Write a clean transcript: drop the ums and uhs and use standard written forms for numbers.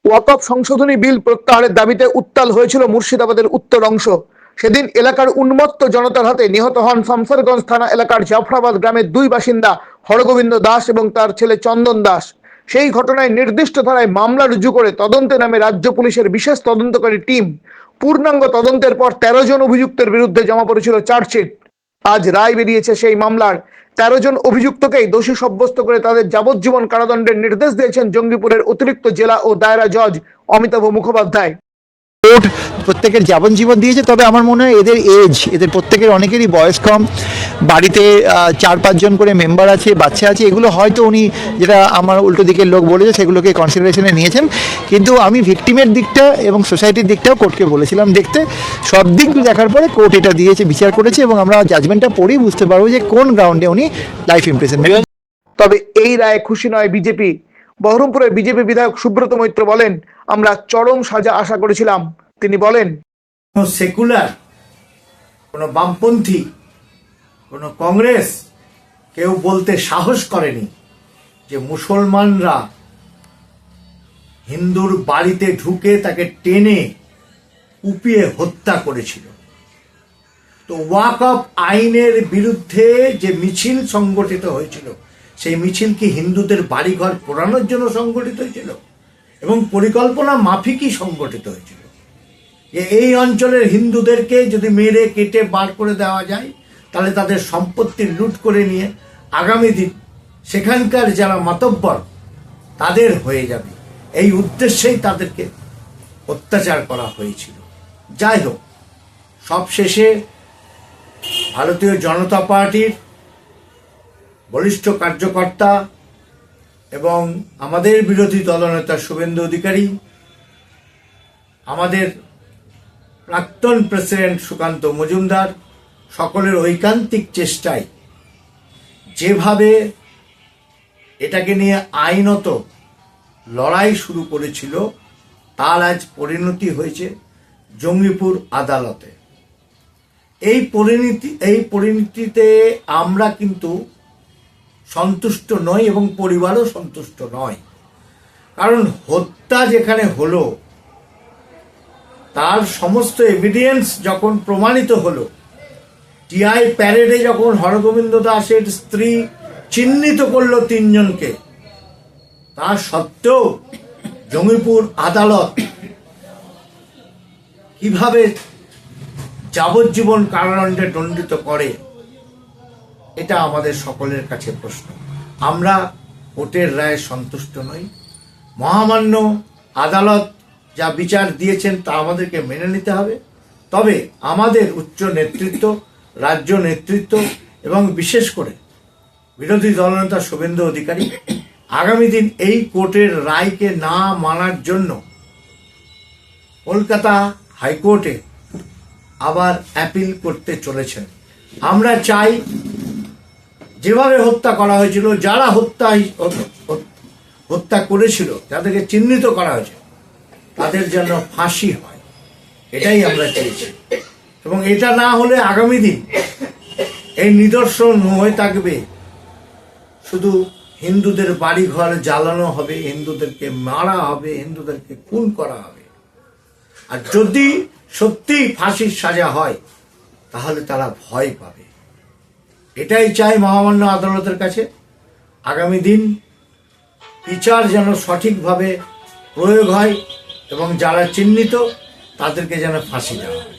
ওয়াকফ সংশোধনী বিল প্রত্যাহারের দাবিতে উত্তাল হয়েছিল মুর্শিদাবাদের উত্তর অংশ। সেদিন এলাকার উন্মত্ত জনতার হাতে নিহত হন শামসারগঞ্জ থানা এলাকার জাফরাবাদ গ্রামের দুই বাসিন্দা হরগোবিন্দ দাস এবং তার ছেলে চন্দন দাস। সেই ঘটনায় নির্দিষ্ট ধারায় মামলা রুজু করে তদন্তে নামে রাজ্য পুলিশের বিশেষ তদন্তকারী টিম। পূর্ণাঙ্গ তদন্তের পর 13 জন অভিযুক্তের বিরুদ্ধে জমা পড়েছিল চার্জশিট। আজ রায় বেরিয়েছে সেই মামলার। 13 জন অভিযুক্তকেই দোষী সাব্যস্ত করে তাদের যাবজ্জীবন কারাদণ্ডের নির্দেশ দিয়েছেন জঙ্গিপুরের অতিরিক্ত জেলা ও দায়রা জজ অমিতাভ মুখোপাধ্যায়। কোর্ট প্রত্যেকের যাবজ্জীবন দিয়েছে, তবে আমার মনে হয় এদের প্রত্যেকের অনেকেরই বয়স কম, বাড়িতে 4-5 জন করে মেম্বার আছে, বাচ্চা আছে, এগুলো হয়তো উনি যেটা আমার উল্টো দিকের লোক বলেছে সেগুলোকে কনসিডারেশনে নিয়েছেন। কিন্তু আমি ভিকটিমের দিকটা এবং সোসাইটির দিকটাও কোর্টকে বলেছিলাম দেখতে। সব দিক দেখার পরে কোর্ট এটা দিয়েছে, বিচার করেছে এবং আমরা জাজমেন্টটা পড়েই বুঝতে পারবো যে কোন গ্রাউন্ডে উনি লাইফ ইমপ্রিজনমেন্ট। তবে এই রায়ে খুশি নয় বিজেপি। বহরমপুরের বিজেপি বিধায়ক সুব্রত মৈত্র বলেন, আমরা চরম সাজা আশা করেছিলাম। তিনি বলেন, কোনো সেকুলার, কোনো বামপন্থী, কোনো কংগ্রেস কেউ বলতে সাহস করেনি যে মুসলমানরা হিন্দুর বাড়িতে ঢুকে তাকে টেনে কুপিয়ে হত্যা করেছিল। তো ওয়াকফ আইনের বিরুদ্ধে যে মিছিল সংগঠিত হয়েছিল, সেই মিছিল কি হিন্দুদের বাড়িঘর পোড়ানোর জন্য সংগঠিত হয়েছিল এবং পরিকল্পনা মাফিকই সংগঠিত হয়েছিল যে এই অঞ্চলের হিন্দুদেরকে যদি মেরে কেটে বার করে দেওয়া যায় তাহলে তাদের সম্পত্তি লুট করে নিয়ে আগামী দিন সেখানকার যারা মাতব্বর তাদের হয়ে যাবে, এই উদ্দেশ্যেই তাদেরকে অত্যাচার করা হয়েছিল। যাই হোক, সবশেষে ভারতীয় জনতা পার্টির বলিষ্ঠ কার্যকর্তা এবং আমাদের বিরোধী দলনেতা শুভেন্দু অধিকারী, আমাদের প্রাক্তন প্রেসিডেন্ট সুকান্ত মজুমদার, সকলের ঐকান্তিক চেষ্টায় যেভাবে এটাকে নিয়ে আইনত লড়াই শুরু করেছিল তার আজ পরিণতি হয়েছে জঙ্গিপুর আদালতে। এই পরিণতিতে আমরা কিন্তু সন্তুষ্ট নই এবং পরিবারও সন্তুষ্ট নয়। কারণ হত্যা যেখানে হলো তার সমস্ত এভিডেন্স যখন প্রমাণিত হলো, টিআই প্যারেডে যখন হরগোবিন্দ দাসের স্ত্রী চিহ্নিত করলো 3 জনকে, তা সত্ত্বেও জঙ্গিপুর আদালত কিভাবে যাবজ্জীবন কারাদণ্ডে দণ্ডিত করে, এটা আমাদের সকলের কাছে প্রশ্ন। আমরা কোর্টের রায়ে সন্তুষ্ট নই। মহামান্য আদালত যা বিচার দিয়েছেন তা আমাদেরকে মেনে নিতে হবে। তবে আমাদের উচ্চ নেতৃত্ব, রাজ্য নেতৃত্ব এবং বিশেষ করে বিরোধী দলনেতা শুভেন্দু অধিকারী আগামী দিন এই কোর্টের রায়কে না মানার জন্য কলকাতা হাইকোর্টে আবার অ্যাপিল করতে চলেছেন। আমরা চাই যেভাবে হত্যা করা হয়েছিল, যারা হত্যা করেছিল, যাদেরকে চিহ্নিত করা হয়েছে, তাদের যেন ফাঁসি হয়, এটাই আমরা চেয়েছি। এবং এটা না হলে আগামী দিন এই নিদর্শন হয়ে থাকবে শুধু হিন্দুদের বাড়িঘর জ্বালানো হবে, হিন্দুদেরকে মারা হবে, হিন্দুদেরকে খুন করা হবে। আর যদি সত্যি ফাঁসির সাজা হয় তাহলে তারা ভয় পাবে। এটাই চাই মহামান্য আদালতের কাছে। আগামী দিন বিচার যেন সঠিকভাবে প্রয়োগ হয় এবং যারা চিহ্নিত তাদেরকে যেন ফাঁসি দেওয়া হয়।